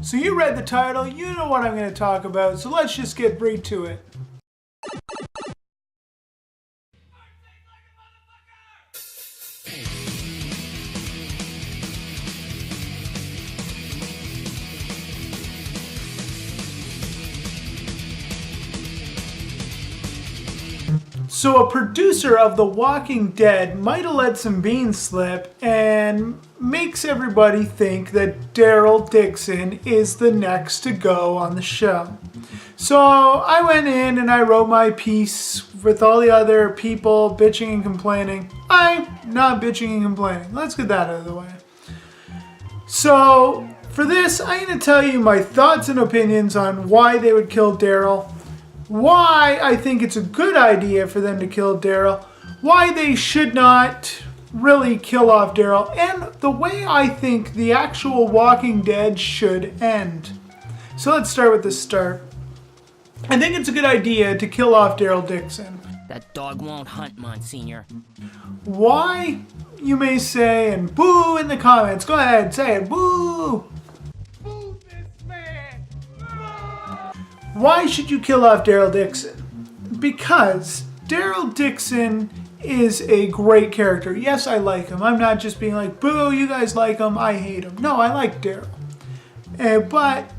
So you read the title, you know what I'm going to talk about, so let's just get right to it. So a producer of The Walking Dead might have let some beans slip and makes everybody think that Daryl Dixon is the next to go on the show. So I went in and I wrote my piece with all the other people bitching and complaining. I'm not bitching and complaining. Let's get that out of the way. So for this, I'm going to tell you my thoughts and opinions on why they would kill Daryl, why I think it's a good idea for them to kill Daryl, why they should not really kill off Daryl, and the way I think the actual Walking Dead should end. So let's start with the start. I think it's a good idea to kill off Daryl Dixon. That dog won't hunt, Monsignor. Why, you may say, and boo in the comments. Go ahead, say it, boo! Boo this man! Why should you kill off Daryl Dixon? Because Daryl Dixon is a great character. Yes, I like him. I'm not just being like, boo, you guys like him, I hate him. No, I like Daryl. But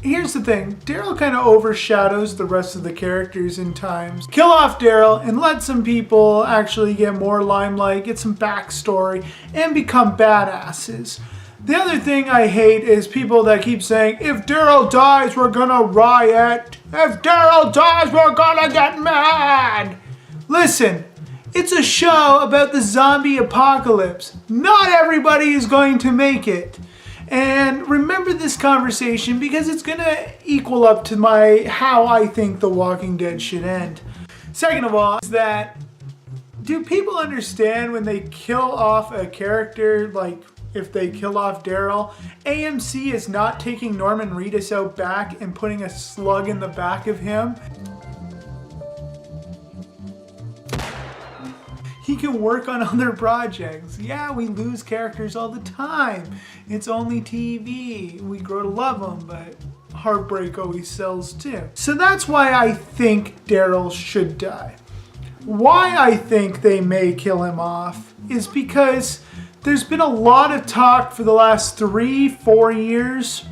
here's the thing. Daryl kind of overshadows the rest of the characters in times. Kill off Daryl and let some people actually get more limelight, get some backstory, and become badasses. The other thing I hate is people that keep saying, if Daryl dies, we're gonna riot. If Daryl dies, we're gonna get mad. Listen, it's a show about the zombie apocalypse. Not everybody is going to make it. And remember this conversation because it's gonna equal up to how I think The Walking Dead should end. Second of all, is that do people understand when they kill off a character, like if they kill off Daryl, AMC is not taking Norman Reedus out back and putting a slug in the back of him? He can work on other projects. Yeah, we lose characters all the time. It's only TV. We grow to love them, but heartbreak always sells too. So that's why I think Daryl should die. Why I think they may kill him off is because there's been a lot of talk for the last 3-4 years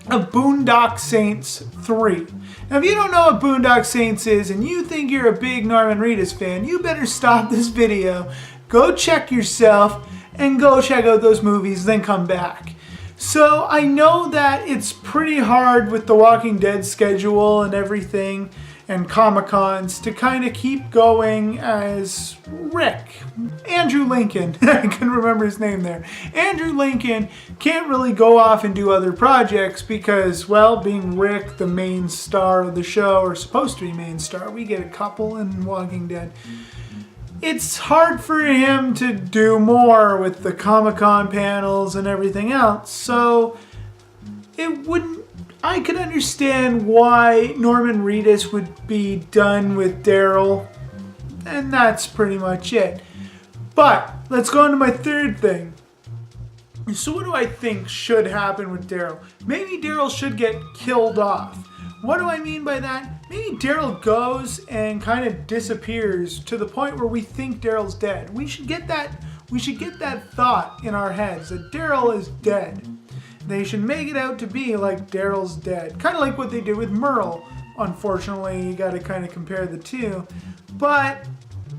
of Boondock Saints 3. Now, if you don't know what Boondock Saints is and you think you're a big Norman Reedus fan, you better stop this video, go check yourself, and go check out those movies, then come back. So I know that it's pretty hard with the Walking Dead schedule and everything, and Comic-Cons to kind of keep going as Rick. Andrew Lincoln, I couldn't remember his name there. Andrew Lincoln can't really go off and do other projects because, well, being Rick, the main star of the show, or supposed to be main star, we get a couple in Walking Dead. It's hard for him to do more with the Comic-Con panels and everything else, so I could understand why Norman Reedus would be done with Daryl, and that's pretty much it. But let's go on to my third thing. So what do I think should happen with Daryl? Maybe Daryl should get killed off. What do I mean by that? Maybe Daryl goes and kind of disappears to the point where we think Daryl's dead. We should get that thought in our heads that Daryl is dead. They should make it out to be like Daryl's dead. Kind of like what they did with Merle. Unfortunately, you got to kind of compare the two. But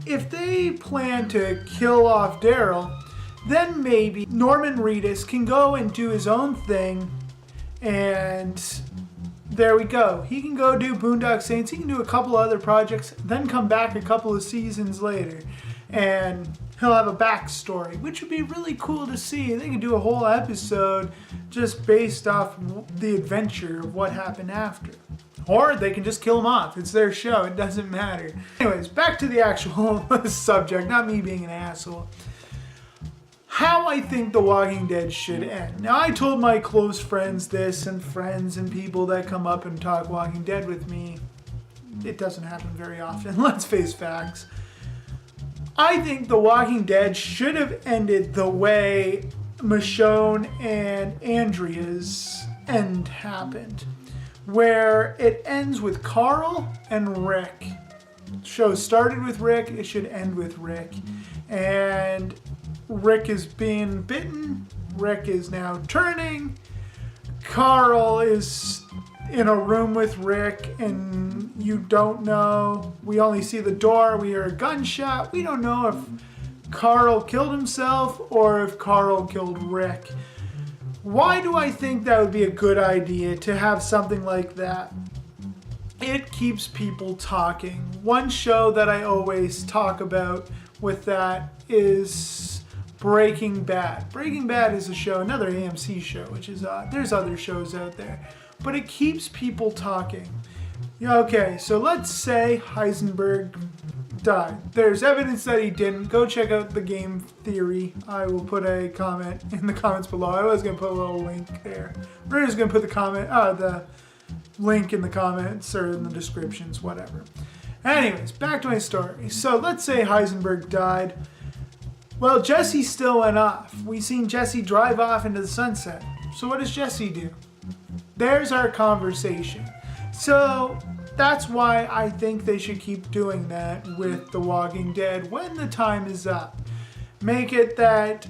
if they plan to kill off Daryl, then maybe Norman Reedus can go and do his own thing. And there we go. He can go do Boondock Saints. He can do a couple other projects, then come back a couple of seasons later. And he'll have a backstory, which would be really cool to see. They could do a whole episode just based off the adventure of what happened after. Or they can just kill him off. It's their show. It doesn't matter. Anyways, back to the actual subject, not me being an asshole. How I think The Walking Dead should end. Now, I told my close friends this, and friends and people that come up and talk Walking Dead with me. It doesn't happen very often. Let's face facts. I think The Walking Dead should have ended the way Michonne and Andrea's end happened, where it ends with Carl and Rick. The show started with Rick, it should end with Rick. And Rick is being bitten, Rick is now turning, Carl is in a room with Rick, and you don't know. We only see the door, we hear a gunshot. We don't know if Carl killed himself or if Carl killed Rick. Why do I think that would be a good idea to have something like that? It keeps people talking. One show that I always talk about with that is Breaking Bad. Breaking Bad is a show, another AMC show, which is there's other shows out there, but it keeps people talking. Okay, so let's say Heisenberg died. There's evidence that he didn't. Go check out the game theory. I will put a comment in the comments below. I was gonna put a little link there. We're just gonna put the link in the comments or in the descriptions, whatever. Anyways, back to my story. So let's say Heisenberg died. Well, Jesse still went off. We seen Jesse drive off into the sunset. So what does Jesse do? There's our conversation. So that's why I think they should keep doing that with The Walking Dead when the time is up. Make it that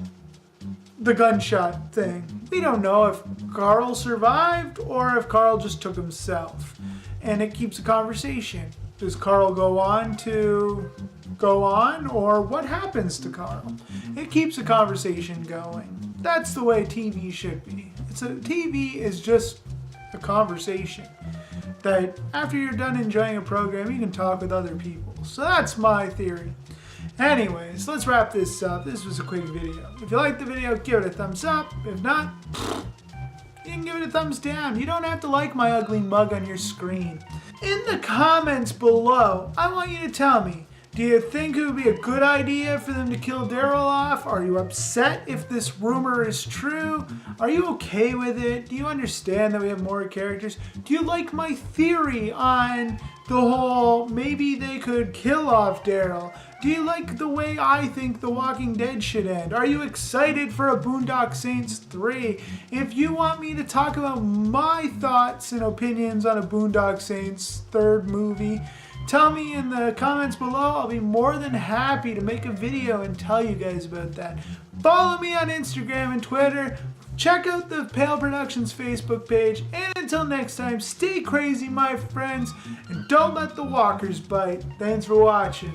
the gunshot thing. We don't know if Carl survived or if Carl just took himself. And it keeps a conversation. Does Carl go on or what happens to Carl? It keeps a conversation going. That's the way TV should be. TV is just a conversation that after you're done enjoying a program, you can talk with other people. So that's my theory. Anyways, let's wrap this up. This was a quick video. If you liked the video, give it a thumbs up. If not, you can give it a thumbs down. You don't have to like my ugly mug on your screen. In the comments below, I want you to tell me, do you think it would be a good idea for them to kill Daryl off? Are you upset if this rumor is true? Are you okay with it? Do you understand that we have more characters? Do you like my theory on the whole maybe they could kill off Daryl? Do you like the way I think The Walking Dead should end? Are you excited for a Boondock Saints 3? If you want me to talk about my thoughts and opinions on a Boondock Saints third movie, tell me in the comments below. I'll be more than happy to make a video and tell you guys about that. Follow me on Instagram and Twitter. Check out the Pale Productions Facebook page. And until next time, stay crazy, my friends. And don't let the walkers bite. Thanks for watching.